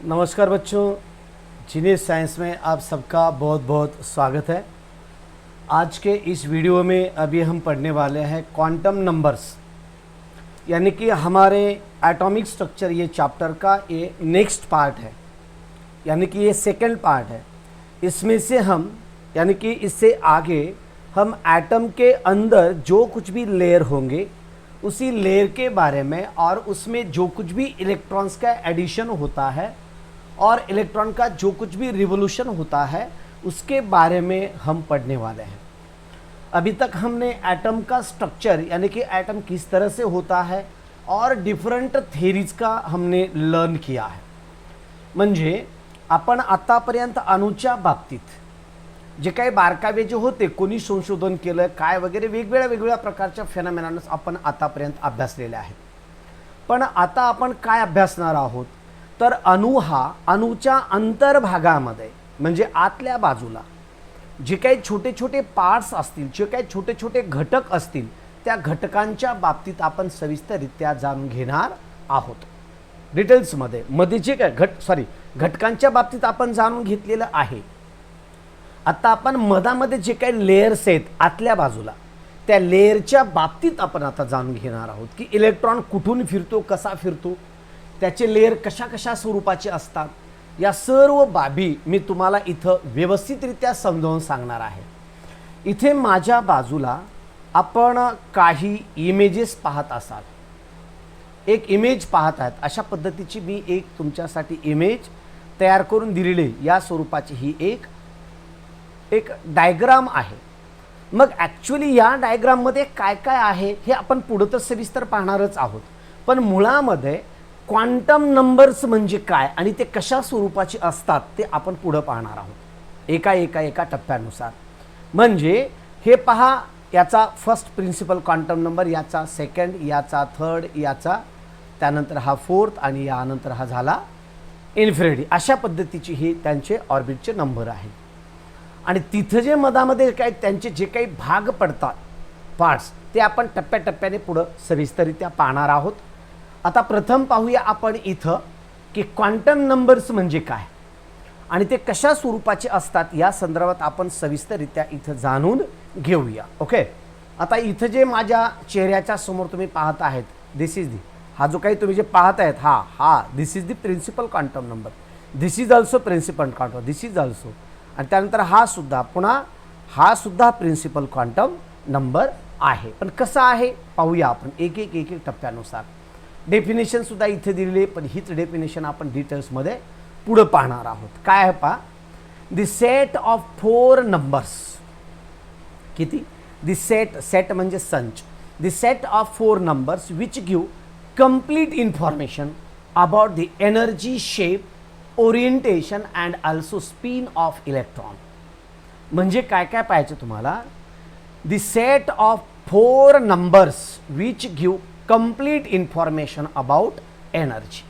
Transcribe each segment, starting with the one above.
नमस्कार बच्चों, genius science में आप सबका बहुत बहुत स्वागत है। आज के इस वीडियो में अभी हम पढ़ने वाले हैं क्वांटम नंबर्स, यानी कि हमारे एटॉमिक स्ट्रक्चर ये चैप्टर का ये नेक्स्ट पार्ट है, यानी कि ये सेकंड पार्ट है। इसमें से हम यानी कि इससे आगे हम एटम के अंदर जो कुछ भी लेयर होंगे उसी लेयर के बारे में और उसमें जो कुछ भी इलेक्ट्रॉन्स का एडिशन होता है और इलेक्ट्रॉन का जो कुछ भी रिवोल्यूशन होता है उसके बारे में हम पढ़ने वाले हैं। अभी तक हमने एटम का स्ट्रक्चर यानी कि एटम किस तरह से होता है और डिफरंट थेरीज का हमने लर्न किया है। म्हणजे आपण आतापर्यंत अणूच्या बाबतीत जे काही बारकावे जे होते, कोणी संशोधन केलं काय वगैरे वेगवेगळ्या प्रकारच्या फेनॉमेनॉन्स आपण आतापर्यंत अभ्यासलेले आहेत। पण आता आपण काय अभ्यासणार आहोत तर अणू हा अणूच्या अंतर्भागामध्ये म्हणजे आतल्या बाजूला जे काही छोटे छोटे पार्ट्स असतील, जे काही छोटे छोटे घटक असतील, त्या घटकांच्या बाबतीत आपण सविस्तररित्या जाणून घेणार आहोत। डिटेल्समध्ये जे काय घटकांच्या बाबतीत आपण जाणून घेतलेलं आहे। आता आपण मधामध्ये जे काही लेयर्स आहेत आतल्या बाजूला त्या लेयरच्या बाबतीत आपण आता जाणून घेणार आहोत की इलेक्ट्रॉन कुठून फिरतो, कसा फिरतो, त्याचे लेयर कशा कशा स्वरूपाचे असतात, या सर्व बाबी मी तुम्हाला इथं व्यवस्थितरित्या समजावून सांगणार आहे। इथे माझ्या बाजूला आपण काही इमेजेस पाहत असाल, एक इमेज पाहत आहात। अशा पद्धतीची मी एक तुमच्यासाठी इमेज तयार करून दिलेली या स्वरूपाची ही एक डायग्राम आहे। मग ॲक्च्युअली या डायग्राममध्ये काय काय आहे हे आपण पुढे तर सविस्तर पाहणारच आहोत, पण मुळामध्ये क्वांटम नंबर्स म्हणजे काय आणि ते कशा स्वरूपाचे असतात ते आपण पुढे पाहणार आहोत एका टप्प्यानुसार। म्हणजे हे पहा, याचा फर्स्ट प्रिन्सिपल क्वांटम नंबर, याचा सेकंड, याचा थर्ड, याचा त्यानंतर हा फोर्थ आणि यानंतर हा झाला इन्फिनिटी। अशा पद्धतीची हे त्यांचे ऑर्बिटचे नंबर आहेत। आणि तिथे जे मधामध्ये काय त्यांचे जे काही भाग पडतात पार्ट्स ते आपण टप्प्याटप्प्याने पुढे सविस्तररित्या पाहणार आहोत। आता प्रथम पाहूया आपण इथं की क्वांटम नंबर्स म्हणजे काय आणि ते कशा स्वरूपाचे असतात या संदर्भात आपण सविस्तररित्या इथं जाणून घेऊया। ओके, आता इथं जे माझ्या चेहऱ्याच्या समोर तुम्ही पाहत आहेत, दिस इज दी, हा जो काही तुम्ही जे पाहत आहेत हा this is the principal quantum number, this is also principal quantum, this is also, आणि त्यानंतर हा सुद्धा पुन्हा हा सुद्धा प्रिन्सिपल क्वांटम नंबर आहे। पण कसा आहे पाहूया आपण एक टप्प्यानुसार। डेफिनेशन सुद्धा इथे दिलेली, पण हीच डेफिनेशन आपण डिटेल्समध्ये पुढे पाहणार आहोत। काय आहे पहा, the set of four numbers, किती, द सेट म्हणजे संच, the set of four numbers which give complete information about the energy, shape, orientation and also spin off electron. म्हणजे काय काय पाहायचं तुम्हाला, the set of four numbers which give complete information about energy.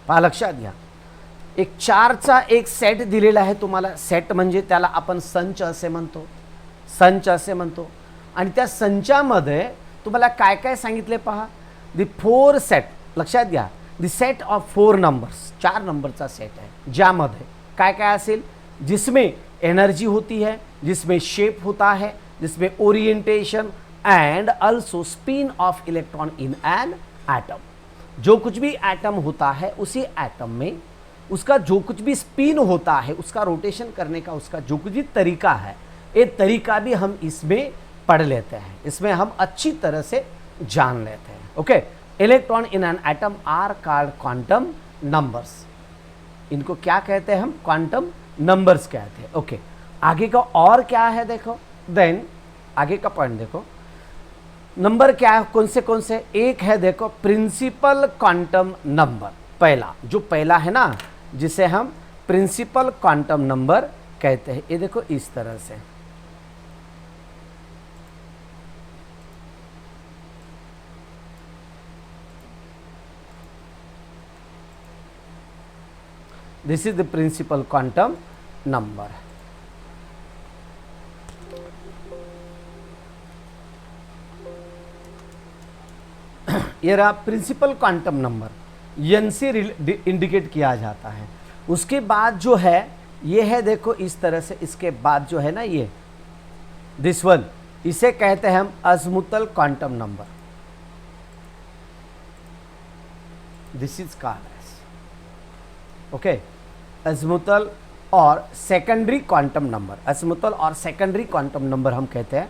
पहा, लक्षात घ्या, एक चारचा एक सेट दिलेला आहे तुम्हाला। सेट म्हणजे त्याला आपण संच असे म्हणतो, आणि त्या संचामध्ये तुम्हाला काय काय सांगितले पहा, द फोर सेट, लक्षात घ्या, the set of four numbers, चार नंबरचा सेट है ज्यामध्ये काय काय असेल, जिसमें एनर्जी होती है, जिसमें शेप होता है, जिसमें orientation and also spin off electron in an atom. जो कुछ भी एटम होता है उसी एटम में उसका जो कुछ भी स्पिन होता है, उसका रोटेशन करने का उसका जो कुछ भी तरीका है, ये तरीका भी हम इसमें पढ़ लेते हैं, इसमें हम अच्छी तरह से जान लेते हैं। Okay, electron in an atom are called quantum numbers. इनको क्या कहते हैं हम, क्वांटम नंबर्स कहते हैं। ओके, आगे का और क्या है देखो, देन आगे का पॉइंट देखो, नंबर क्या है, कौन से, एक है देखो प्रिंसिपल क्वांटम नंबर। पहला जो पहला है ना, जिसे हम प्रिंसिपल क्वांटम नंबर कहते हैं, ये देखो इस तरह से, this is the principal quantum number. ये रहा प्रिंसिपल क्वांटम नंबर। एन से इंडिकेट किया जाता है। उसके बाद जो है ये है, देखो इस तरह से, इसके बाद जो है ना ये दिस वन, इसे कहते हैं हम azimuthal quantum number. This is called as okay azimuthal और सेकेंडरी क्वांटम नंबर। अज़मुतल और सेकेंडरी क्वांटम नंबर हम कहते हैं।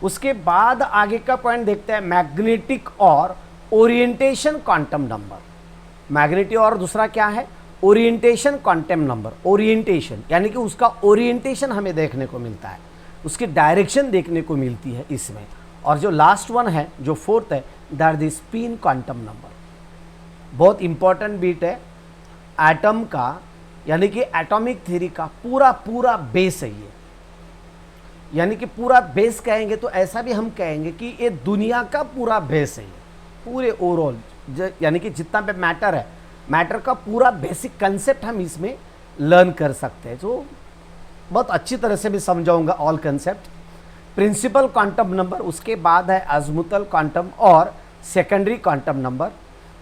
उसके बाद आगे का पॉइंट देखते हैं मैग्नेटिक और ओरिएंटेशन क्वांटम नंबर। मैग्नेटिक और दूसरा क्या है, ओरिएंटेशन क्वांटम नंबर। ओरिएंटेशन यानी कि उसका ओरिएंटेशन हमें देखने को मिलता है, उसकी डायरेक्शन देखने को मिलती है इसमें। और जो लास्ट वन है, जो फोर्थ है, that is spin quantum number. बहुत इंपॉर्टेंट बीट है एटम का, यानी कि एटॉमिक थ्योरी का पूरा बेस है ये। यानी कि पूरा बेस कहेंगे तो ऐसा भी हम कहेंगे कि ये दुनिया का पूरा बेस है ये, पूरे ओवरऑल, यानी कि जितना पे मैटर है, मैटर का पूरा बेसिक कंसेप्ट हम इसमें लर्न कर सकते हैं। जो बहुत अच्छी तरह से भी समझाऊंगा all concept. Principal quantum number, उसके बाद है अज़मुतल क्वांटम और सेकेंडरी क्वांटम नंबर।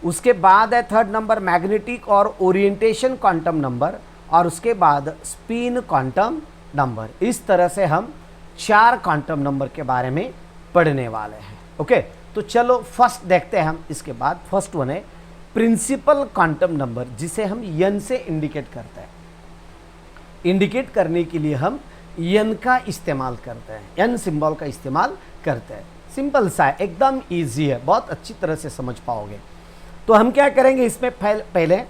उसके बाद है थर्ड नंबर मैग्नेटिक और ओरिएंटेशन क्वांटम नंबर, और उसके बाद स्पिन क्वांटम नंबर। इस तरह से हम 4 क्वांटम नंबर के बारे में पढ़ने वाले हैं। ओके, तो चलो फर्स्ट देखते हैं हम। इसके बाद फर्स्ट वन है प्रिंसिपल क्वांटम नंबर, जिसे हम एन से इंडिकेट करते हैं। इंडिकेट करने के लिए हम एन का इस्तेमाल करते हैं, एन सिंबल का इस्तेमाल करते हैं। सिंपल सा है, एकदम इजी है, बहुत अच्छी तरह से समझ पाओगे। तो हम क्या करेंगे, इसमें पहले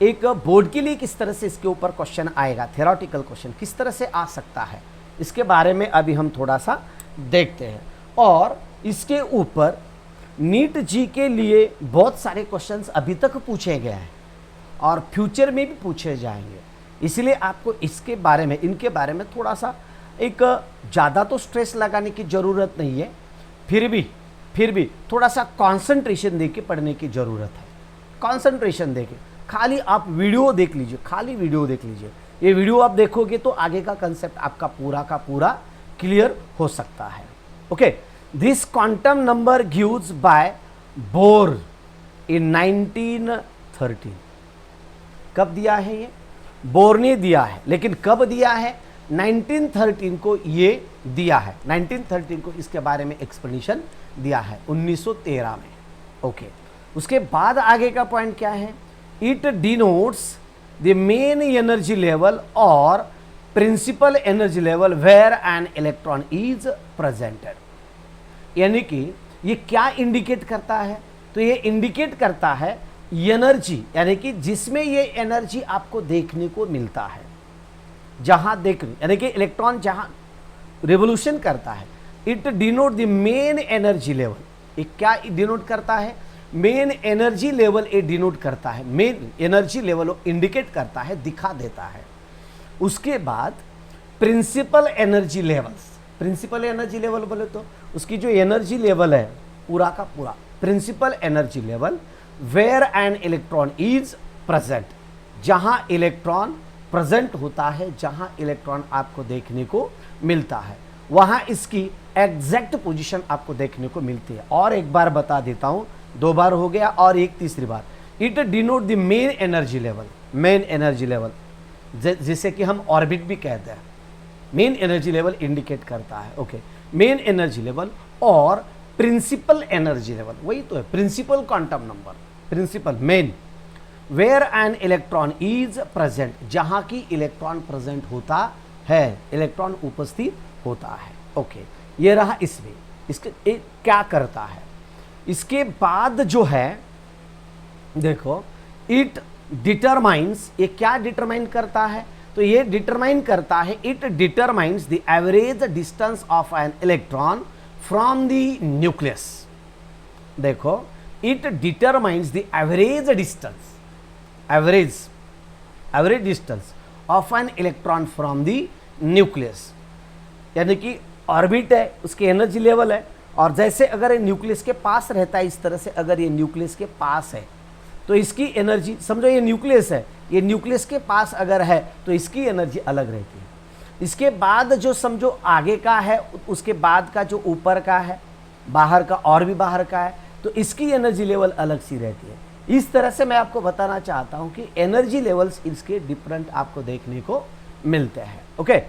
एक बोर्ड के लिए किस तरह से इसके ऊपर क्वेश्चन आएगा, थ्योरेटिकल क्वेश्चन किस तरह से आ सकता है, इसके बारे में अभी हम थोड़ा सा देखते हैं। और इसके ऊपर नीट जी के लिए बहुत सारे क्वेश्चंस अभी तक पूछे गए हैं और फ्यूचर में भी पूछे जाएंगे, इसलिए आपको इसके बारे में, इनके बारे में थोड़ा सा एक ज़्यादा तो स्ट्रेस लगाने की ज़रूरत नहीं है, फिर भी थोड़ा सा कंसंट्रेशन देके पढ़ने की ज़रूरत है। कंसंट्रेशन देके, खाली आप वीडियो देख लीजिए, खाली वीडियो देख लीजिए। ये वीडियो आप देखोगे तो आगे का कंसेप्ट आपका पूरा का पूरा क्लियर हो सकता है। Okay, this quantum number gives by Bohr in 1913। कब दिया है ये? बोर ने दिया है, लेकिन कब दिया है? 1913 को ये दिया है। 1913 को इसके बारे में एक्सप्लेनेशन दिया है 1913 में। ओके, उसके बाद आगे का पॉइंट क्या है? It denotes the main energy level और principal energy level where an electron is presented. यानी कि ये क्या इंडिकेट करता है? तो ये इंडिकेट करता है एनर्जी, यानी कि जिसमें ये एनर्जी आपको देखने को मिलता है, जहां यानी कि इलेक्ट्रॉन जहां रिवोल्यूशन करता है। It denote the main energy level. ये क्या डिनोट करता है? मेन एनर्जी लेवल ये डिनोट करता है, मेन एनर्जी लेवल इंडिकेट करता है, दिखा देता है। उसके बाद principal energy levels, principal energy level बोले तो उसकी जो एनर्जी लेवल है पूरा का पूरा, principal energy level where an electron is present, जहां इलेक्ट्रॉन प्रेजेंट होता है, जहां इलेक्ट्रॉन आपको देखने को मिलता है, वहां इसकी एग्जैक्ट पोजीशन आपको देखने को मिलती है। और एक बार बता देता हूं, 2 बार हो गया और एक तीसरी बार। It denote the main energy level, main energy level जिसे कि हम ऑर्बिट भी कहते हैं, मेन एनर्जी लेवल इंडिकेट करता है। ओके, मेन एनर्जी लेवल और प्रिंसिपल एनर्जी लेवल, वही तो है principal quantum number, principal main where an electron is present, जहां की इलेक्ट्रॉन प्रेजेंट होता है, इलेक्ट्रॉन उपस्थित होता है। ओके, ये रहा इसमें। इसके क्या करता है? इसके बाद जो है देखो, इट डिटरमाइंस, ये क्या डिटरमाइन करता है? तो ये डिटरमाइन करता है, it determines the average distance of an electron from the nucleus. देखो, it determines the average distance, average distance of an electron from the nucleus. यानी कि ऑर्बिट है, उसकी एनर्जी लेवल है, और जैसे अगर ये न्यूक्लियस के पास रहता है, इस तरह से अगर ये न्यूक्लियस के पास है तो इसकी एनर्जी, समझो ये न्यूक्लियस है, ये न्यूक्लियस के पास अगर है तो इसकी एनर्जी अलग रहती है। इसके बाद जो समझो आगे का है, उसके बाद का जो ऊपर का है, बाहर का और भी बाहर का है, तो इसकी एनर्जी लेवल अलग सी रहती है। इस तरह से मैं आपको बताना चाहता हूं कि एनर्जी लेवल्स इसके डिफरेंट आपको देखने को मिलते हैं। ओके,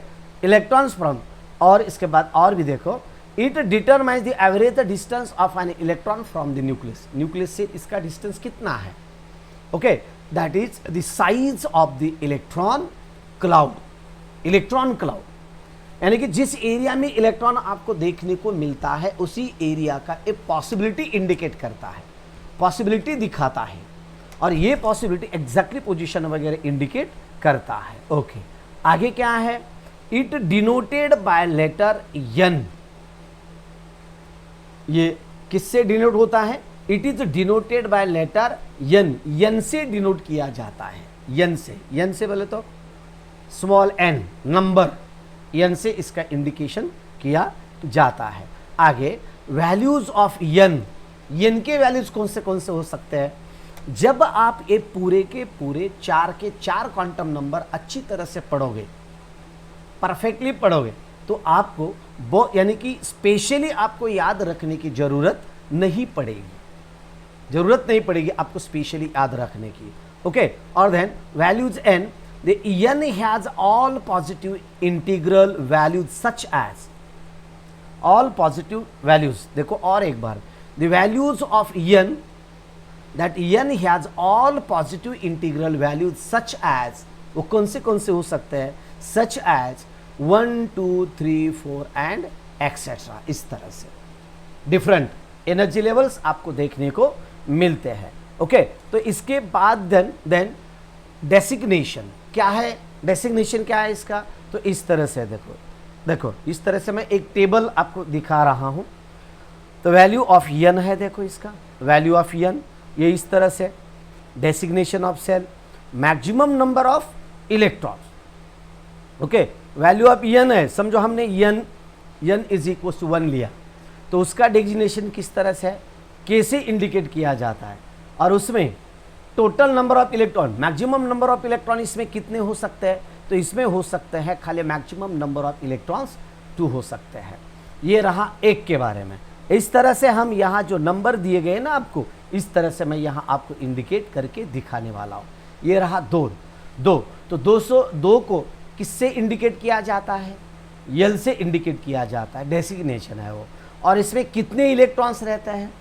इलेक्ट्रॉन्स फ्रॉम, और इसके बाद और भी देखो, it determines the average distance of an electron from the nucleus, nucleus से इसका डिस्टेंस कितना है। Okay, that is the size of the electron cloud, electron cloud, यानी कि जिस एरिया में इलेक्ट्रॉन आपको देखने को मिलता है उसी एरिया का एक पॉसिबिलिटी इंडिकेट करता है, पॉसिबिलिटी दिखाता है, और ये पॉसिबिलिटी एग्जैक्टली पोजीशन वगैरह इंडिकेट करता है। ओके, आगे क्या है, it denoted by letter n, ये किससे डिनोट होता है, it is denoted by letter n, n से डिनोट किया जाता है, एन से बोले तो स्मॉल एन नंबर, एन से इसका इंडिकेशन किया जाता है। आगे वैल्यूज ऑफ एन, एन के वैल्यूज कौन से हो सकते हैं, जब आप ये पूरे के पूरे 4 के 4 क्वांटम नंबर अच्छी तरह से पढ़ोगे, परफेक्टली पढ़ोगे, तो आपको वो यानी कि स्पेशली आपको याद रखने की जरूरत नहीं पड़ेगी आपको स्पेशली याद रखने की। ओके, और then values n, the n has all positive integral values such as, all positive values, देखो और एक बार, the values of n, that n has all positive integral values such as, वो कौन से हो सकते हैं, such as 1 2 3 4 and etc, इस तरह से डिफरेंट एनर्जी लेवल्स आपको देखने को मिलते हैं। ओके, तो इसके बाद देन डेसिग्नेशन क्या है, डेसिग्नेशन क्या है इसका, तो इस तरह से देखो इस तरह से मैं एक टेबल आपको दिखा रहा हूं। तो वैल्यू ऑफ एन है, देखो इसका वैल्यू ऑफ एन, ये इस तरह से designation of cell, maximum number of electrons. Okay, value of n है, समझो हमने एन इज इक्वल टू 1 लिया, तो उसका डेजिग्नेशन किस तरह से है, कैसे इंडिकेट किया जाता है, और उसमें total number of electron, maximum number of electron इसमें कितने हो सकते हैं, तो इसमें हो सकते हैं खाली मैक्सिमम नंबर ऑफ इलेक्ट्रॉन्स 2 हो सकते हैं। ये रहा एक के बारे में। इस तरह से हम यहाँ जो नंबर दिए गए ना आपको, इस तरह से मैं यहाँ आपको इंडिकेट करके दिखाने वाला हूँ। ये रहा 2 तो 202 को किससे इंडिकेट किया जाता है, यल से इंडिकेट किया जाता है, डेसिग्नेशन है वो। और इसमें कितने इलेक्ट्रॉन्स रहते हैं,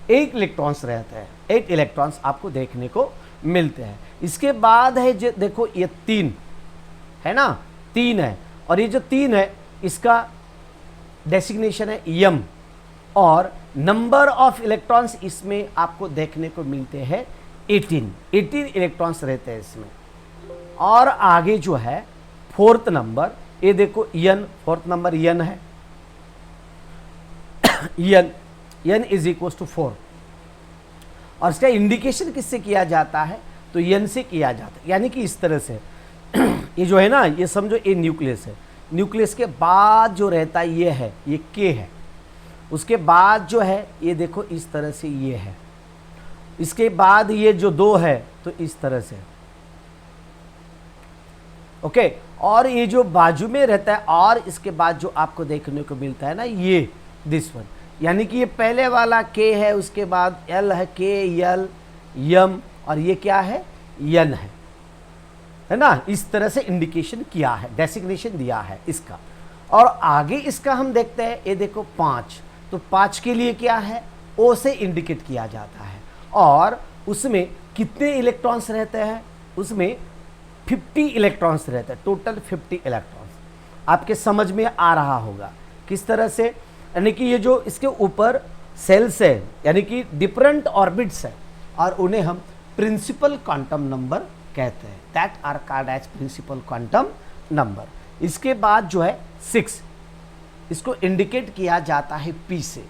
8 इलेक्ट्रॉन्स रहते हैं, 8 इलेक्ट्रॉन्स आपको देखने को मिलते हैं। इसके बाद है जो देखो ये 3 है ना, 3 है, और ये जो 3 है इसका डेसिग्नेशन है यम, और नंबर ऑफ इलेक्ट्रॉन्स इसमें आपको देखने को मिलते हैं 18 इलेक्ट्रॉन्स रहते हैं इसमें। और आगे जो है 4th नंबर, ये देखो यन, 4th नंबर यन है, यन इज इक्वल टू 4, और इसका इंडिकेशन किससे किया जाता है, तो यन से किया जाता है। यानी कि इस तरह से ये जो है ना, ये समझो ये न्यूक्लियस है, न्यूक्लियस के बाद जो रहता है ये है, ये के है, उसके बाद जो है ये देखो इस तरह से ये है, इसके बाद ये जो 2 है तो इस तरह से, ओके, और ये जो बाजू में रहता है, और इसके बाद जो आपको देखने को मिलता है ना ये दिस वन, यानी कि ये पहले वाला के है, उसके बाद एल है, के यल यम, और ये क्या है, यन है ना। इस तरह से इंडिकेशन किया है, डेसिग्नेशन दिया है इसका। और आगे इसका हम देखते हैं, ये देखो 5, तो 5 के लिए क्या है, ओ से इंडिकेट किया जाता है, और उसमें कितने इलेक्ट्रॉन्स रहते हैं, उसमें 50 इलेक्ट्रॉन्स रहते हैं, टोटल 50 इलेक्ट्रॉन्स। आपके समझ में आ रहा होगा किस तरह से, यानी कि ये जो इसके ऊपर सेल्स है, यानी कि डिफरेंट ऑर्बिट्स है, और उन्हें हम प्रिंसिपल क्वांटम नंबर कहते हैं, that are called as principal quantum number. इसके बाद जो है 6, इसको इंडिकेट किया जाता है पी से,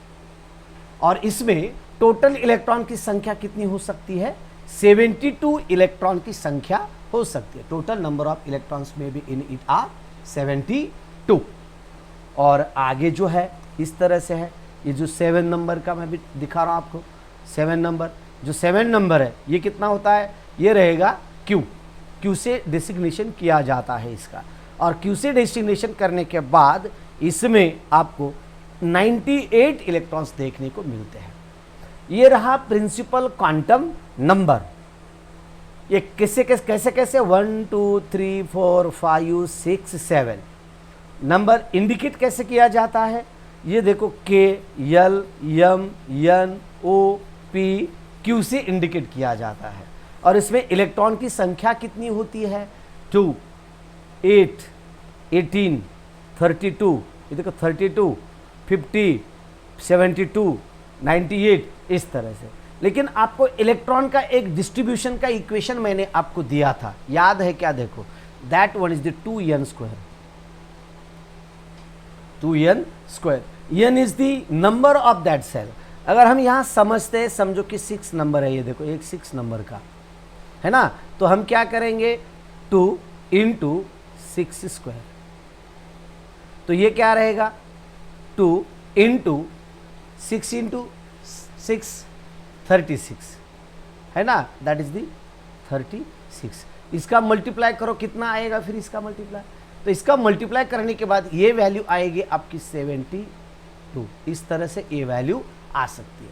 और इसमें टोटल इलेक्ट्रॉन की संख्या कितनी हो सकती है, 72 इलेक्ट्रॉन की संख्या हो सकती है। टोटल नंबर ऑफ इलेक्ट्रॉन्स में भी इन इट आर 72। और आगे जो है इस तरह से है, ये जो 7 नंबर का मैं भी दिखा रहा हूँ आपको, 7 नंबर, जो 7 नंबर है ये कितना होता है, ये रहेगा क्यू से डेसिग्नेशन किया जाता है इसका। और क्यू से डेसिग्नेशन करने के बाद इसमें आपको 98 इलेक्ट्रॉन्स देखने को मिलते हैं। ये रहा प्रिंसिपल क्वांटम नंबर। ये कैसे कैसे कैसे 1 2 3 4 5 6 7 नंबर इंडिकेट कैसे किया जाता है? ये देखो के, एल, एम, एन, ओ, पी, क्यू से इंडिकेट किया जाता है। और इसमें इलेक्ट्रॉन की संख्या कितनी होती है? 2, 8, 18, 32, ये देखो 32, 50, 72, 98, इस तरह से। लेकिन आपको इलेक्ट्रॉन का एक डिस्ट्रीब्यूशन का इक्वेशन मैंने आपको दिया था, याद है क्या? देखो, that one is the 2n square. 2n square, n is the number of that cell. अगर हम यहां समझते हैं, समझो कि 6 नंबर है, ये देखो एक 6 नंबर का है ना, तो हम क्या करेंगे? 2 इंटू 6 स्क्वायर। तो ये क्या रहेगा? 2 इंटू 6 इंटू 6, 36 है ना, दैट इज दी 36। इसका मल्टीप्लाई करो, कितना आएगा फिर इसका मल्टीप्लाई? तो इसका मल्टीप्लाई करने के बाद ये वैल्यू आएगी आपकी 72। इस तरह से ये वैल्यू आ सकती है।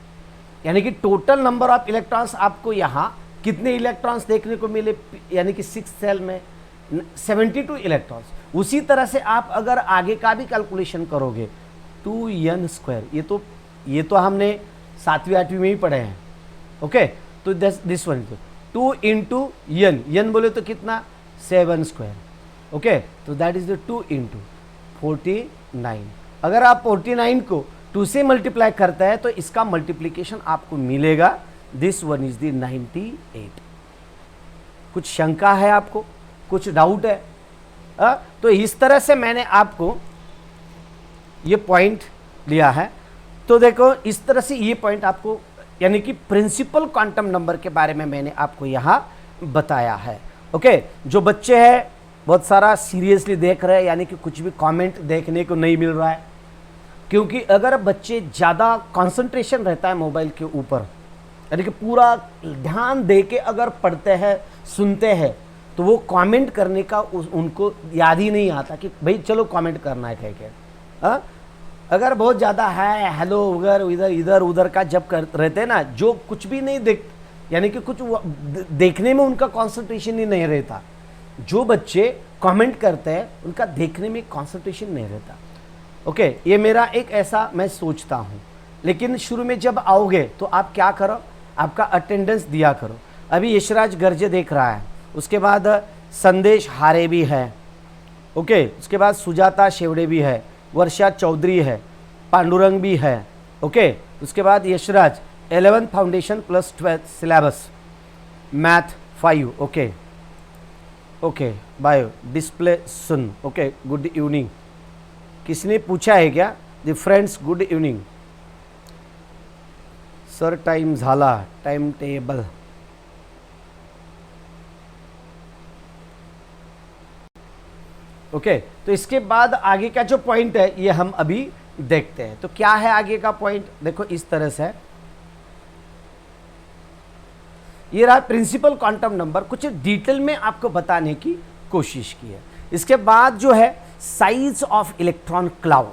यानी कि टोटल नंबर ऑफ इलेक्ट्रॉन्स आपको यहाँ कितने इलेक्ट्रॉन्स देखने को मिले? यानी कि 6 सेल में 72 इलेक्ट्रॉन्स। उसी तरह से आप अगर आगे का भी कैलकुलेशन करोगे, 2n स्क्वायर, ये तो हमने 7वीं 8वीं में ही पढ़े हैं। ओके, तो दिस वन 2 इंटू n बोले तो कितना? 7 स्क्वायर। ओके, तो दैट इज द 2 इंटू 49। अगर आप 49 को 2 से मल्टीप्लाई करता है तो इसका मल्टीप्लीकेशन आपको मिलेगा, दिस वन इज द 98। कुछ शंका है आपको? कुछ डाउट है? तो इस तरह से मैंने आपको ये पॉइंट लिया है। तो देखो, इस तरह से ये पॉइंट आपको, यानी कि प्रिंसिपल क्वांटम नंबर के बारे में मैंने आपको यहाँ बताया है। ओके, जो बच्चे हैं बहुत सारा सीरियसली देख रहे हैं, यानी कि कुछ भी कमेंट देखने को नहीं मिल रहा है, क्योंकि अगर बच्चे ज़्यादा कंसंट्रेशन रहता है मोबाइल के ऊपर, यानी कि पूरा ध्यान दे के अगर पढ़ते हैं, सुनते हैं, तो वो कमेंट करने का उनको याद ही नहीं आता कि भाई चलो कमेंट करना है क्या। अगर बहुत ज़्यादा है हेलो वगैरह इधर उधर का जब कर रहते हैं ना, जो कुछ भी नहीं देख, यानी कि कुछ देखने में उनका कंसंट्रेशन ही नहीं रहता। जो बच्चे कमेंट करते हैं उनका देखने में कंसंट्रेशन नहीं रहता। ओके, ये मेरा एक ऐसा मैं सोचता हूँ। लेकिन शुरू में जब आओगे तो आप क्या करो? आपका अटेंडेंस दिया करो। अभी यशराज गर्जे देख रहा है, उसके बाद संदेश हारे भी है, ओके, उसके बाद सुजाता शेवड़े भी है, वर्षा चौधरी है, पांडुरंग भी है, ओके, उसके बाद Yashraj 11th foundation plus 12th syllabus math 5, okay okay, bio display सुन, ओके, गुड इवनिंग। किसने पूछा है क्या? The friends, good evening sir, time झाला, टाइम टेबल। ओके, तो इसके बाद आगे का जो पॉइंट है ये हम अभी देखते हैं। तो क्या है आगे का पॉइंट? देखो इस तरह से, ये रहा प्रिंसिपल क्वांटम नंबर। कुछ डिटेल में आपको बताने की कोशिश की है। इसके बाद जो है size of electron cloud,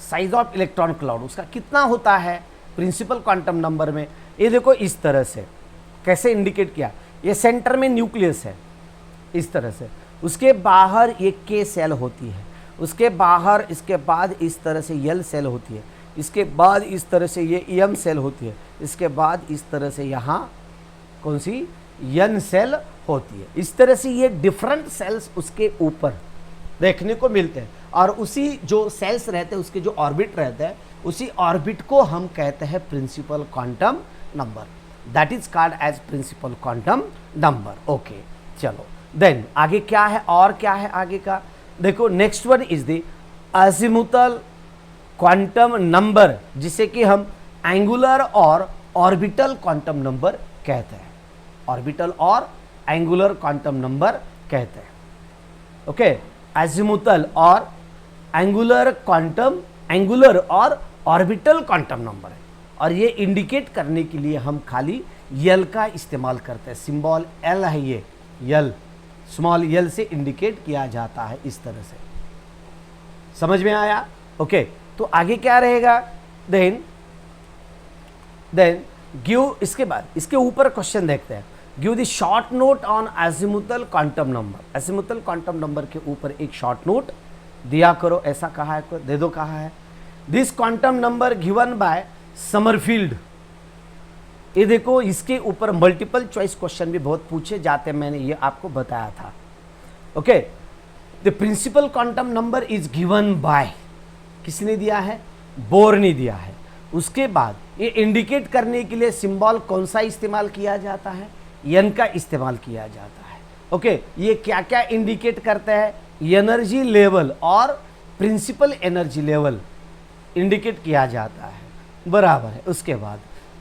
size of electron cloud उसका कितना होता है प्रिंसिपल क्वांटम नंबर में? ये देखो इस तरह से कैसे इंडिकेट किया। ये सेंटर में न्यूक्लियस है इस तरह से, उसके बाहर ये के सेल होती है, उसके बाहर इसके बाद इस तरह से यल सेल होती है, इसके बाद इस तरह से ये एम सेल होती है, इसके बाद इस तरह से यहाँ कौन सी एन सेल होती है। इस तरह से ये डिफरेंट सेल्स उसके ऊपर देखने को मिलते हैं। और उसी जो सेल्स रहते हैं, उसके जो ऑर्बिट रहते हैं, उसी ऑर्बिट को हम कहते हैं principal quantum number, that is called as principal quantum number. Okay, चलो देन आगे क्या है और क्या है आगे का? देखो next one is the azimuthal quantum number, जिसे कि हम एंगुलर और ऑर्बिटल क्वांटम नंबर कहते हैं। ऑर्बिटल और एंगुलर क्वांटम नंबर कहते हैं। ओके, अजीमुथल और एंगुलर क्वांटम, एंगुलर और ऑर्बिटल क्वांटम नंबर है। और ये इंडिकेट करने के लिए हम खाली यल का इस्तेमाल करते हैं। सिंबल एल है, ये यल, स्मॉल यल से इंडिकेट किया जाता है इस तरह से। समझ में आया? ओके, तो आगे क्या रहेगा? देन गिव, इसके बाद इसके ऊपर क्वेश्चन देखते हैं, give the short note on azimuthal quantum number. Azimuthal quantum number के ऊपर एक शॉर्ट नोट दिया करो, ऐसा कहा है, दे दो कहा है। This quantum number given by Sommerfeld, ये देखो इसके ऊपर मल्टीपल चॉइस क्वेश्चन भी बहुत पूछे जाते हैं, मैंने ये आपको बताया था। Okay, the principal quantum number is given by, किसने दिया है, बोर ने दिया है। उसके बाद ये इंडिकेट करने के लिए सिंबल कौन सा इस्तेमाल किया जाता है, एन का इस्तेमाल किया जाता है। ओके, ये क्या क्या इंडिकेट करता है, एनर्जी लेवल और प्रिंसिपल एनर्जी लेवल इंडिकेट किया जाता है, बराबर है।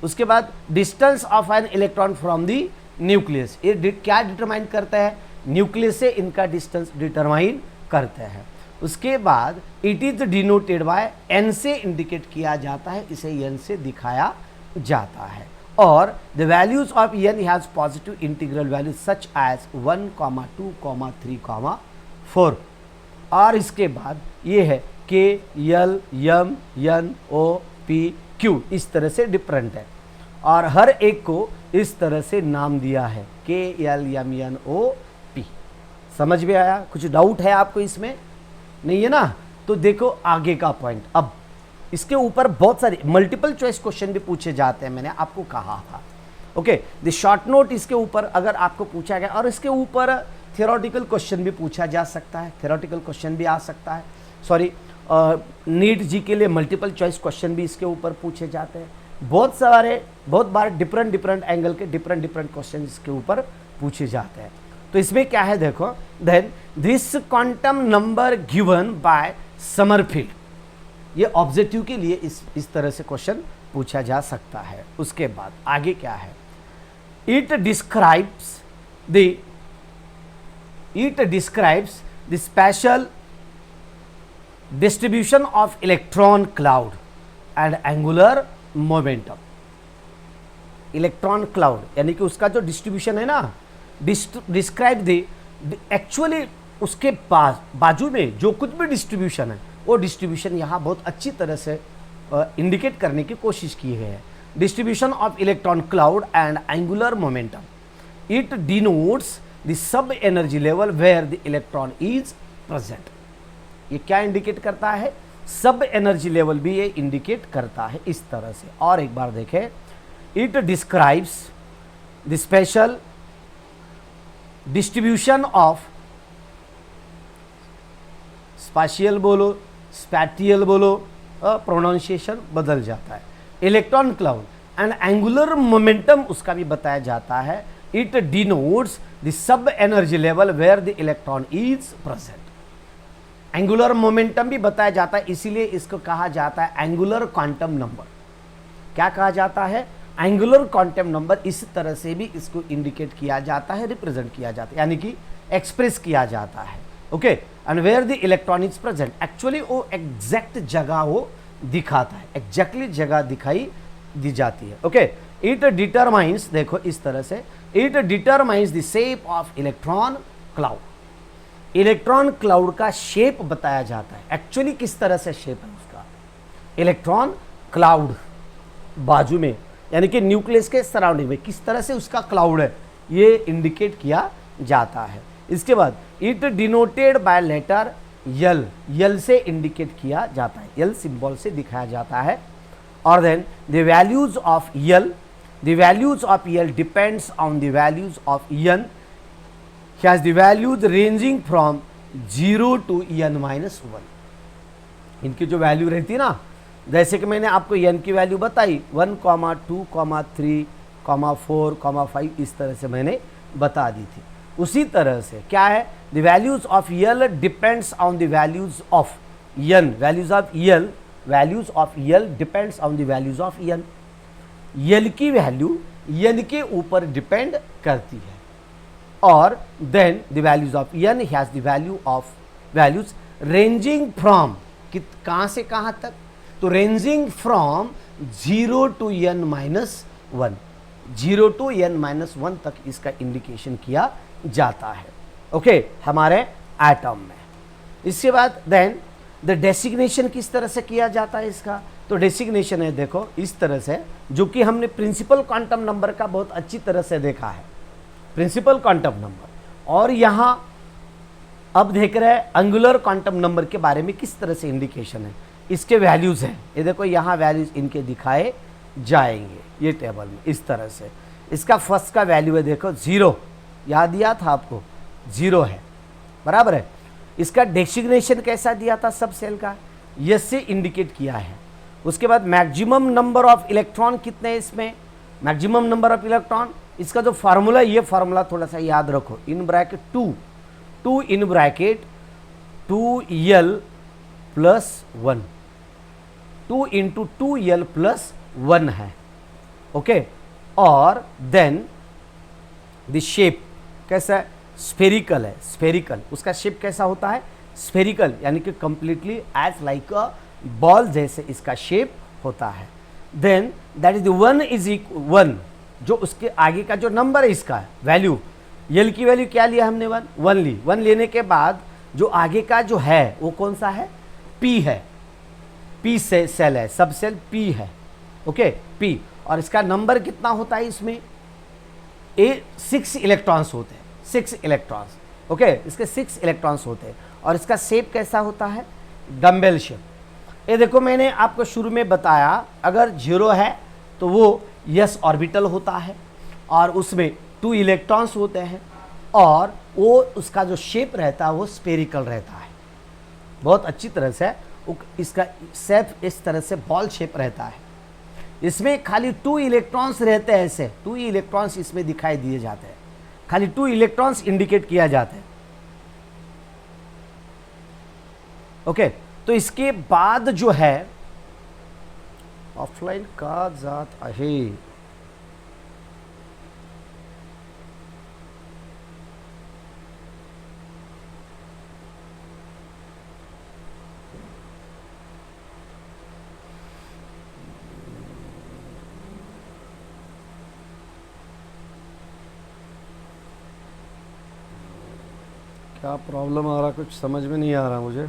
उसके बाद distance of an electron from the nucleus, ये क्या डिटरमाइन करता है, न्यूक्लियस से इनका डिस्टेंस डिटरमाइन करते हैं। उसके बाद it is denoted by n से इंडिकेट किया जाता है, इसे एन से दिखाया जाता है। और the values of n has positive integral value such as 1, 2, 3, 4। और इसके बाद ये है के, एल, एम, एन, ओ, पी, क्यू, इस तरह से डिफरेंट है और हर एक को इस तरह से नाम दिया है, के, एल, एम, एन, ओ, पी। समझ में आया? कुछ डाउट है आपको इसमें? नहीं है ना? तो देखो आगे का पॉइंट। अब इसके ऊपर बहुत सारे मल्टीपल चॉइस क्वेश्चन भी पूछे जाते हैं, मैंने आपको कहा था। ओके, द शॉर्ट नोट इसके ऊपर अगर आपको पूछा गया, और इसके ऊपर थियोरेटिकल क्वेश्चन भी पूछा जा सकता है, थियोरेटिकल क्वेश्चन भी आ सकता है, सॉरी नीट जी के लिए मल्टीपल चॉइस क्वेश्चन भी इसके ऊपर पूछे जाते हैं। बहुत बार डिफरेंट एंगल के डिफरेंट क्वेश्चन इसके ऊपर पूछे जाते हैं। तो इसमें क्या है देखो, then this quantum number given by Sommerfeld, ये ऑब्जेक्टिव के लिए इस तरह से क्वेश्चन पूछा जा सकता है। उसके बाद आगे क्या है, it describes the special distribution of electron cloud and angular momentum. Electron cloud यानी कि उसका जो डिस्ट्रीब्यूशन है ना, डिस्क्राइब द एक्चुअली उसके पास बाजू में जो कुछ भी डिस्ट्रीब्यूशन है, वो डिस्ट्रीब्यूशन यहाँ बहुत अच्छी तरह से इंडिकेट करने की कोशिश की गई है। Distribution of electron cloud and angular momentum, it denotes the sub energy level where the electron is present. ये क्या इंडिकेट करता है, सब एनर्जी लेवल भी ये इंडिकेट करता है इस तरह से। और एक बार देखें, it describes the special distribution of, spatial बोलो, स्पैटियल बोलो, प्रोनाउंसिएशन बदल जाता है, electron cloud and angular momentum उसका भी बताया जाता है। It denotes the sub energy level where the electron is present. Angular momentum भी बताया जाता है, इसीलिए इसको कहा जाता है एंगुलर क्वांटम नंबर। क्या कहा जाता है, एंगुलर क्वांटम नंबर। इस तरह से भी इसको इंडिकेट किया जाता है, रिप्रेजेंट किया जाता है, यानी कि एक्सप्रेस किया जाता है। Okay, and where the electron is present, actually वो एग्जैक्ट जगह वो दिखाता है, एग्जैक्टली जगह दिखाई दी जाती है। ओके, इट डिटरमाइंस, देखो इस तरह से, it determines the shape of electron cloud. Electron cloud का शेप बताया जाता है, एक्चुअली किस तरह से शेप है उसका, इलेक्ट्रॉन क्लाउड बाजू में यानी कि न्यूक्लियस के सराउंडिंग में किस तरह से उसका क्लाउड है, ये इंडिकेट किया जाता है। इसके बाद इट डिनोटेड बाय लेटर यल, यल से इंडिकेट किया जाता है, यल सिंबल से दिखाया जाता है। और then the values of l, the values of l depends on the values of n, has the values ranging from 0 to n-1। इनकी जो वैल्यू रहती है ना, जैसे कि मैंने आपको n की वैल्यू बताई 1, 2, 3, 4, 5, इस तरह से मैंने बता दी थी। उसी तरह से क्या है, the values of l depends on the values of n, values of l depends on the values of n. L की वैल्यू एन के ऊपर डिपेंड करती है। और then the values of n has the value of values ranging from, कहाँ से कहाँ तक, तो ranging from 0 to n-1, 0 to n-1 तक इसका इंडिकेशन किया जाता है। ओके, हमारे एटम में। इसके बाद देन द डेसिग्नेशन किस तरह से किया जाता है इसका, तो डेसिग्नेशन है देखो इस तरह से, जो कि हमने प्रिंसिपल क्वांटम नंबर का बहुत अच्छी तरह से देखा है, प्रिंसिपल क्वांटम नंबर। और यहाँ अब देख रहे हैं एंगुलर क्वांटम नंबर के बारे में किस तरह से इंडिकेशन है, इसके वैल्यूज हैं, ये देखो यहाँ वैल्यूज इनके दिखाए जाएंगे ये टेबल में इस तरह से। इसका फर्स्ट का वैल्यू है देखो 0, याद दिया था आपको 0 है, बराबर है। इसका डेसिग्नेशन कैसा दिया था, सब सेल का यस से इंडिकेट किया है। उसके बाद मैक्सिमम नंबर ऑफ इलेक्ट्रॉन कितने हैं इसमें, मैक्सिमम नंबर ऑफ इलेक्ट्रॉन, इसका जो फार्मूला, ये फार्मूला थोड़ा सा याद रखो, in bracket 2 in bracket 2l plus 1, 2 into 2l plus 1 है, ओके। और देन द शेप कैसा है, स्फेरिकल है, स्फेरिकल, उसका शेप कैसा होता है, स्फेरिकल, यानी कि completely as like a ball जैसे इसका शेप होता है। Then that is the 1 is 1, जो उसके आगे का जो नंबर है इसका वैल्यू, यल की वैल्यू क्या लिया हमने, 1 ली। 1 लेने के बाद जो आगे का जो है वो कौन सा है, P है, P से सेल है, सब सेल P है, ओके P। और इसका नंबर कितना होता है इसमें, 6 इलेक्ट्रॉन्स होते हैं, 6 इलेक्ट्रॉन्स, ओके, इसके 6 इलेक्ट्रॉन्स होते हैं। और इसका शेप कैसा होता है, डम्बेल शेप। ये देखो मैंने आपको शुरू में बताया, अगर 0 है तो वो यस ऑर्बिटल होता है और उसमें 2 इलेक्ट्रॉन्स होते हैं, और वो उसका जो शेप रहता है वो स्फेरिकल रहता है, बहुत अच्छी तरह से इसका शेप इस तरह से बॉल शेप रहता है। इसमें खाली 2 इलेक्ट्रॉन्स रहते हैं, ऐसे 2 इलेक्ट्रॉन्स इसमें दिखाई दिए जाते हैं, खाली 2 इलेक्ट्रॉन्स इंडिकेट किया जाता है, ओके। तो इसके बाद जो है ऑफलाइन का जात आहे, क्या प्रॉब्लम आ रहा, कुछ समझ में नहीं आ रहा मुझे।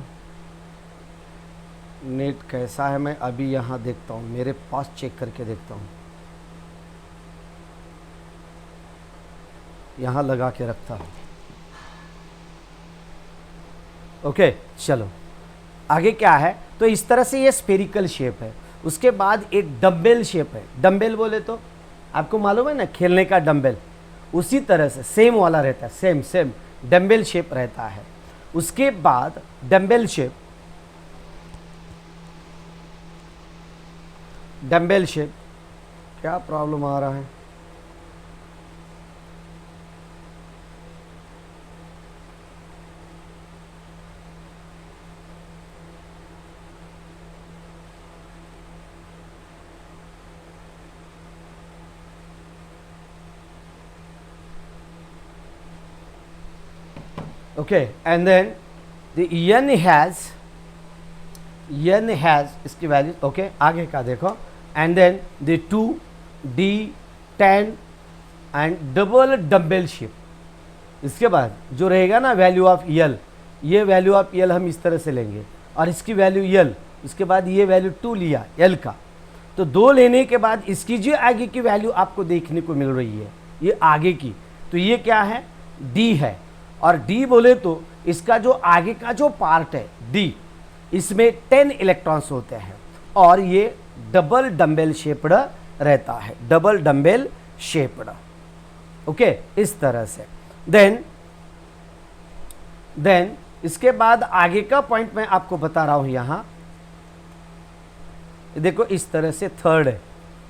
नेट कैसा है, मैं अभी यहाँ देखता हूँ, मेरे पास चेक करके देखता हूँ, यहाँ लगा के रखता हूँ, ओके। चलो आगे क्या है, तो इस तरह से ये स्फेरिकल शेप है। उसके बाद एक डम्बेल शेप है, डम्बेल बोले तो आपको मालूम है ना, खेलने का डम्बेल, उसी तरह से सेम वाला रहता है, सेम डम्बेल शेप रहता है। उसके बाद डम्बेल शेप, डम्बेल शेप, क्या प्रॉब्लम आ रहा है, okay, and then the n has इसकी वैल्यू, ओके। आगे का देखो, and then the 2d 10 and double dumbbell shape. इसके बाद जो रहेगा ना वैल्यू ऑफ यल, ये वैल्यू ऑफ यल हम इस तरह से लेंगे, और इसकी वैल्यू यल, उसके बाद ये वैल्यू 2 लिया यल का, तो 2 लेने के बाद इसकी जो आगे की वैल्यू आपको देखने को मिल रही है, ये आगे की, तो ये क्या है, d है। और d बोले तो इसका जो आगे का जो पार्ट है d, इसमें 10 इलेक्ट्रॉन्स होते हैं, और ये डबल डम्बेल शेप्ड रहता है, डबल डम्बेल शेप्ड, ओके, इस तरह से। देन इसके बाद आगे का पॉइंट मैं आपको बता रहा हूं, यहां देखो इस तरह से थर्ड है,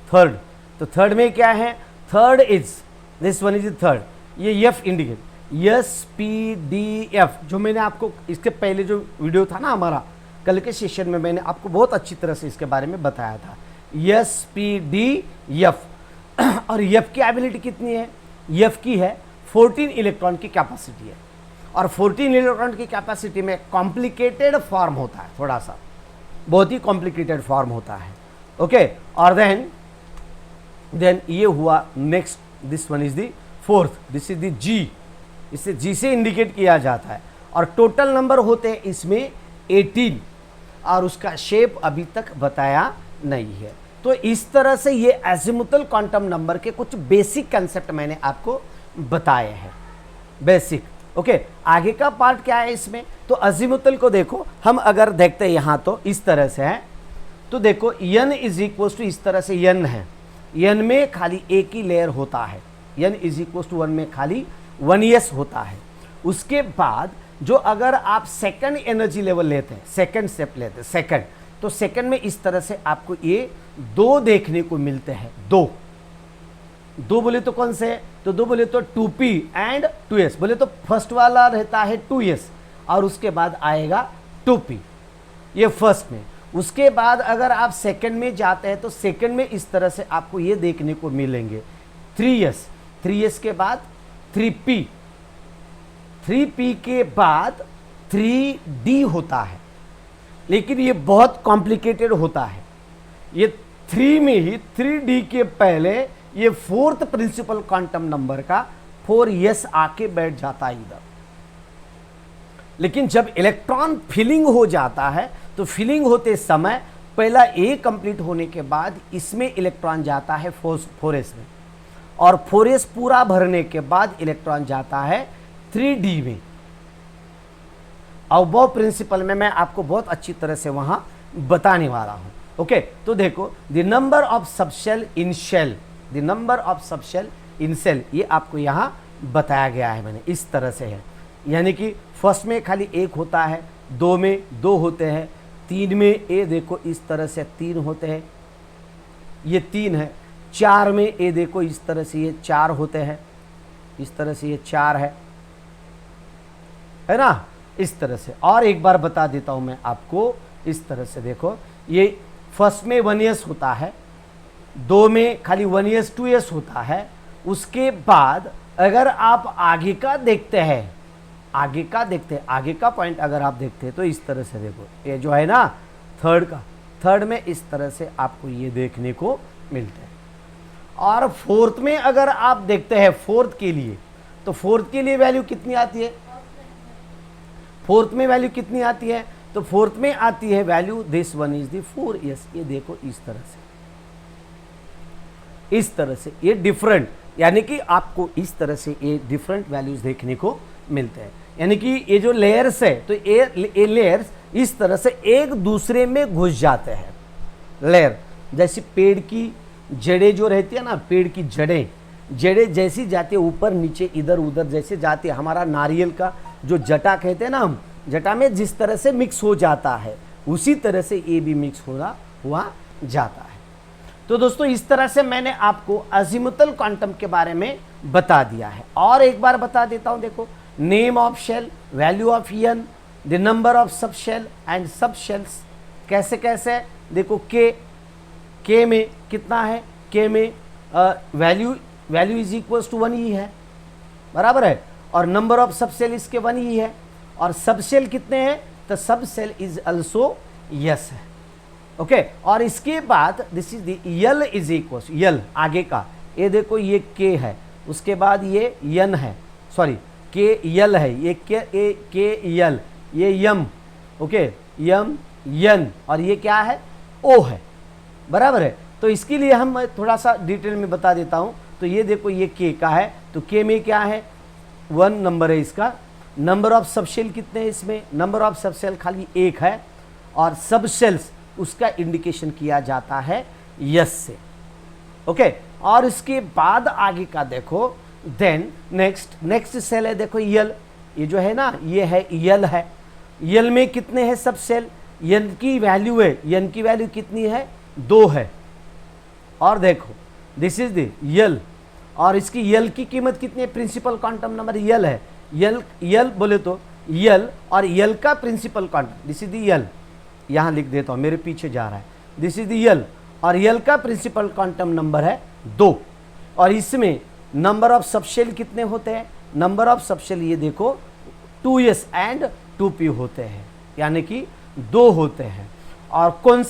थर्ड, तो थर्ड में क्या है, third is this one is third, ये एफ इंडिकेट, SPDF, जो मैंने आपको इसके पहले जो वीडियो था ना हमारा कल के सेशन में, मैंने आपको बहुत अच्छी तरह से इसके बारे में बताया था, SPDF। और F की एबिलिटी कितनी है, F की है 14 इलेक्ट्रॉन की कैपेसिटी है, और 14 इलेक्ट्रॉन की कैपेसिटी में कॉम्प्लिकेटेड फॉर्म होता है, थोड़ा सा बहुत ही कॉम्प्लिकेटेड फॉर्म होता है, ओके। और देन ये हुआ next, this one is the fourth, this is the G, इसे G से इंडिकेट किया जाता है, और टोटल नंबर होते हैं इसमें 18, और उसका शेप अभी तक बताया नहीं है। तो इस तरह से ये एजिमुथल क्वांटम नंबर के कुछ बेसिक कंसेप्ट मैंने आपको बताए हैं, बेसिक। ओके, आगे का पार्ट क्या है इसमें, तो अजीमुथल को देखो, हम अगर देखते हैं यहाँ तो इस तरह से है, तो देखो n इज इक्वल टू इस तरह से n है, n में खाली एक ही लेयर होता है, n इज इक्वल टू 1 में खाली 1s होता है। उसके बाद जो अगर आप सेकंड एनर्जी लेवल लेते हैं, सेकंड स्टेप लेते हैं, सेकंड, तो सेकंड में इस तरह से आपको ये दो देखने को मिलते हैं, दो बोले तो कौन से, तो दो बोले तो 2p एंड 2s, बोले तो फर्स्ट वाला रहता है 2s और उसके बाद आएगा 2p, ये फर्स्ट में। उसके बाद अगर आप सेकंड में जाते हैं तो सेकंड में इस तरह से आपको ये देखने को मिलेंगे 3s के बाद 3p के बाद 3d होता है, लेकिन ये बहुत कॉम्प्लिकेटेड होता है। ये 3 में ही 3d के पहले ये फोर्थ प्रिंसिपल क्वांटम नंबर का 4s आके बैठ जाता है इधर। लेकिन जब इलेक्ट्रॉन फिलिंग हो जाता है तो फिलिंग होते समय पहला ए कंप्लीट होने के बाद इसमें इलेक्ट्रॉन जाता है 4s में, और 4s पूरा भरने के बाद इलेक्ट्रॉन जाता है 3d में। अबव प्रिंसिपल में मैं आपको बहुत अच्छी तरह से वहां बताने वाला हूं। ओके, तो देखो the number of subshell in shell, the number of subshell in cell, ये आपको यहां बताया गया है मैंने, इस तरह से है। यानी कि फर्स्ट में खाली एक होता है, 2 में 2 होते हैं, 3 में ए देखो इस तरह से 3 होते हैं, ये 3 है, 4 में ए देखो इस तरह से ये 4 होते हैं, इस तरह से ये 4 है ना, इस तरह से। और एक बार बता देता हूं मैं आपको, इस तरह से देखो, ये फर्स्ट में 1s होता है, 2 में खाली 1s 2s होता है। उसके बाद अगर आप आगे का देखते हैं, आगे का पॉइंट अगर आप देखते हैं तो इस तरह से देखो, ये जो है ना थर्ड में इस तरह से आपको ये देखने को मिलते हैं। और फोर्थ में अगर आप देखते हैं, फोर्थ के लिए, तो फोर्थ के लिए वैल्यू कितनी आती है, फोर्थ में वैल्यू कितनी आती है, तो फोर्थ में आती है value this one is the 4s। ये देखो इस तरह से ये डिफरेंट, यानी कि आपको इस तरह से ये डिफरेंट वैल्यूज देखने को मिलते हैं। यानी कि ये जो लेयर्स है, तो ये लेयर्स इस तरह से एक दूसरे में घुस जाते हैं। लेयर जैसे पेड़ की जड़ें जो रहती है ना, पेड़ की जड़ें जैसी जाती है ऊपर नीचे इधर उधर जैसे जाती है, हमारा नारियल का जो जटा कहते हैं ना हम, जटा में जिस तरह से मिक्स हो जाता है उसी तरह से ये भी मिक्स हुआ जाता है। तो दोस्तों इस तरह से मैंने आपको अजीमुथल क्वांटम के बारे में बता दिया है। और एक बार बता देता हूं, देखो name of shell, value of n, the number of sub shell and sub shells. कैसे देखो के में कितना है, के में वैल्यू इज इक्वल टू 1 ही है, बराबर है, और नंबर ऑफ सब सेल इसके 1 ही है, और सब सेल कितने हैं, तो sub shell is also yes है। ओके, और इसके बाद this is the l is equal, l आगे का, ये देखो ये के है, उसके बाद ये यन है, सॉरी के यल है, ये के यल, ये यम, ओके यम यन, और ये क्या है, ओ है, बराबर है। तो इसके लिए हम थोड़ा सा डिटेल में बता देता हूं। तो ये देखो ये के का है, तो के में क्या है, 1 नंबर है इसका। नंबर ऑफ सबशेल कितने हैं इसमें, नंबर ऑफ सबशेल खाली 1 है, और सबशेल्स उसका इंडिकेशन किया जाता है यस से। ओके, और इसके बाद आगे का देखो, देन नेक्स्ट सेल है, देखो यल, ये जो है ना ये है यल है, यल में कितने हैं सब सेल, यन की वैल्यू है, यन की वैल्यू कितनी है, 2 है। और देखो दिस इज द यल, और इसकी यल की कीमत कितनी है, प्रिंसिपल क्वांटम नंबर यल है, यल बोले तो यल, और यल का principal quantum, this is the l, यहां लिख देता हूं मेरे पीछे जा रहा है, दिस इज द यल, और यल का प्रिंसिपल क्वांटम नंबर है 2। और इसमें नंबर ऑफ सबशेल कितने होते हैं, नंबर ऑफ सबशेल ये देखो 2s एंड 2p होते हैं, यानी कि 2 होते हैं। और कौन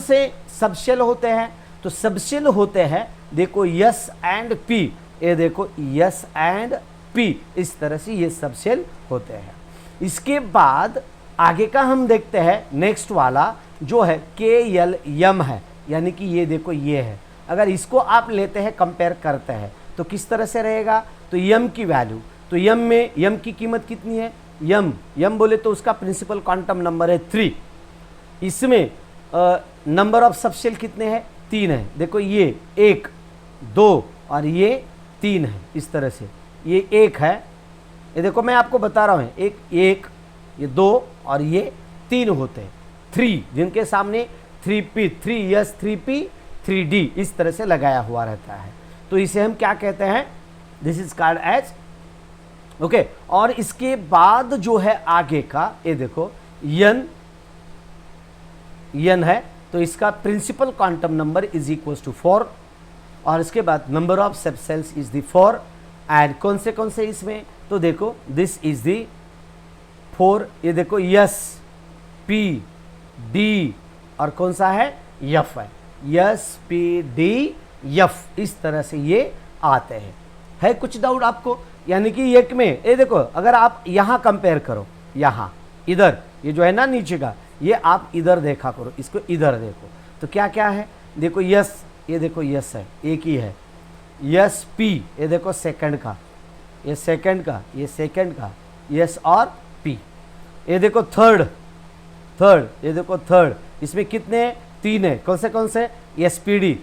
से सबशेल होते हैं, तो सबशेल होते हैं देखो यस एंड पी, ये देखो यस एंड पी, इस तरह से ये सबशेल होते हैं। इसके बाद आगे का हम देखते हैं, नेक्स्ट वाला जो है के यल यम है, यानी कि ये देखो ये है। अगर इसको आप लेते हैं कंपेयर करते हैं तो किस तरह से रहेगा, तो यम की वैल्यू, तो यम में यम की कीमत कितनी है, यम बोले तो उसका प्रिंसिपल क्वांटम नंबर है 3। इसमें नंबर ऑफ सबशेल कितने हैं, 3 है। देखो ये 1 2 और ये 3 है। इस तरह से ये 1 है, ये देखो मैं आपको बता रहा हूँ, एक ये 2 और ये 3 होते हैं, 3 जिनके सामने 3p 3s 3p 3d इस तरह से लगाया हुआ रहता है। तो इसे हम क्या कहते हैं, this is called as okay. और इसके बाद जो है आगे का ये देखो n है, तो इसका principal quantum number is equal to 4 और इसके बाद number of sub cells is the 4 and कौन से इसमें, तो देखो दिस इज द 4, ये देखो s p d और कौन सा है f है, s p d f इस तरह से ये आते हैं। है कुछ डाउट आपको, यानी कि एक में ये देखो अगर आप यहाँ कंपेयर करो, यहाँ इधर ये जो है ना नीचे का, ये आप इधर देखा करो, इसको इधर देखो तो क्या क्या है, देखो यस, ये देखो यस है, एक ही है, यस पी, ये देखो सेकंड का, ये सेकंड का, ये सेकंड का, यस और पी, ये देखो थर्ड, ये देखो थर्ड, इसमें कितने 3 है, कौन से S P D,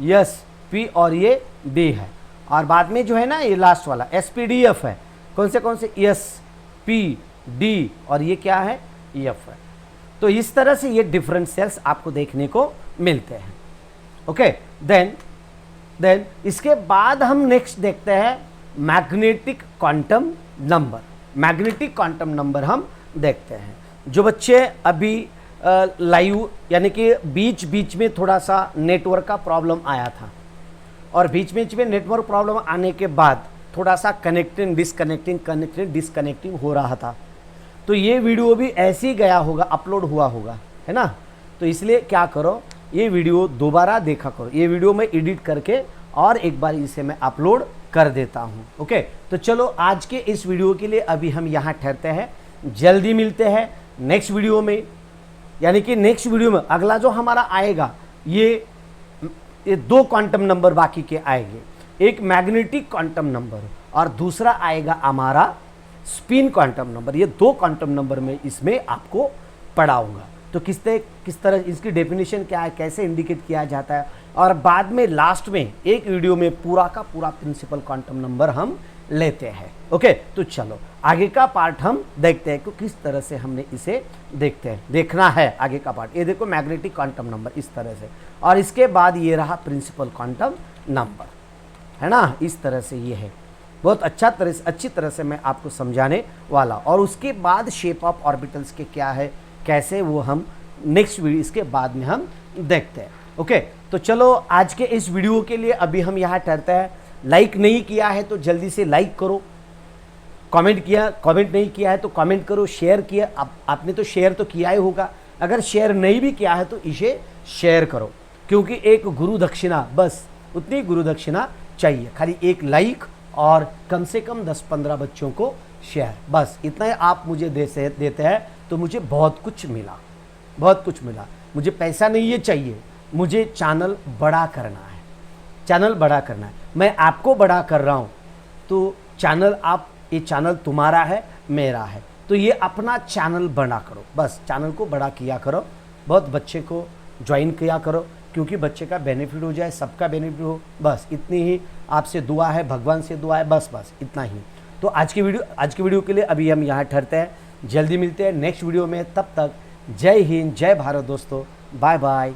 yes P और ये डी है। और बाद में जो है ना ये लास्ट वाला एस पी डी एफ है, कौन से एस पी डी और ये क्या है एफ है। तो इस तरह से ये डिफरेंट सेल्स आपको देखने को मिलते हैं। ओके, देन इसके बाद हम नेक्स्ट देखते हैं magnetic quantum number. Magnetic quantum number हम देखते हैं। जो बच्चे अभी लाइव यानी कि बीच में थोड़ा सा नेटवर्क का प्रॉब्लम आया था और बीच में नेटवर्क प्रॉब्लम आने के बाद थोड़ा सा कनेक्टिंग डिसकनेक्टिंग हो रहा था, तो ये वीडियो भी ऐसे ही गया होगा, अपलोड हुआ होगा, है ना। तो इसलिए क्या करो, ये वीडियो दोबारा देखा करो, ये वीडियो मैं एडिट करके और एक बार इसे मैं अपलोड कर देता हूँ। ओके, तो चलो आज के इस वीडियो के लिए अभी हम यहाँ ठहरते हैं, जल्दी मिलते हैं नेक्स्ट वीडियो में। यानी कि नेक्स्ट वीडियो में अगला जो हमारा आएगा ये 2 क्वांटम नंबर बाकी के आएंगे, एक मैग्नेटिक क्वांटम नंबर और दूसरा आएगा हमारा स्पिन क्वांटम नंबर। ये 2 क्वांटम नंबर में इसमें आपको पढ़ाऊंगा। तो किस तरह इसकी डेफिनेशन क्या है, कैसे इंडिकेट किया जाता है, और बाद में लास्ट में एक वीडियो में पूरा का पूरा प्रिंसिपल क्वांटम नंबर हम लेते हैं। ओके, तो चलो आगे का पार्ट हम देखते हैं कि किस तरह से हमने इसे देखना है आगे का पार्ट। ये देखो मैग्नेटिक क्वांटम नंबर इस तरह से, और इसके बाद ये रहा प्रिंसिपल क्वांटम नंबर, है ना। इस तरह से ये है, बहुत अच्छी तरह से मैं आपको समझाने वाला। और उसके बाद शेप ऑफ ऑर्बिटल्स के क्या है, कैसे, वो हम नेक्स्ट वीडियो इसके बाद में हम देखते हैं। ओके, तो चलो आज के इस वीडियो के लिए अभी हम यहाँ ठहरते हैं। लाइक नहीं किया है तो जल्दी से लाइक करो, कमेंट नहीं किया है तो कमेंट करो, शेयर किया आपने तो शेयर तो किया ही होगा, अगर शेयर नहीं भी किया है तो इसे शेयर करो, क्योंकि एक गुरु दक्षिणा, बस उतनी गुरु दक्षिणा चाहिए, खाली एक लाइक और कम से कम 10-15 बच्चों को शेयर, बस इतना ही आप मुझे देते हैं तो मुझे बहुत कुछ मिला। मुझे पैसा नहीं ये चाहिए, मुझे चैनल बड़ा करना है, मैं आपको बड़ा कर रहा हूँ। तो ये चैनल तुम्हारा है, मेरा है, तो ये अपना चैनल बड़ा करो, बस चैनल को बड़ा किया करो, बहुत बच्चे को ज्वाइन किया करो, क्योंकि बच्चे का बेनिफिट हो जाए, सबका बेनिफिट हो, बस इतनी ही आपसे दुआ है, भगवान से दुआ है, बस इतना ही। तो आज की वीडियो के लिए अभी हम यहाँ ठहरते हैं, जल्दी मिलते हैं नेक्स्ट वीडियो में, तब तक जय हिंद, जय भारत दोस्तों, बाय बाय।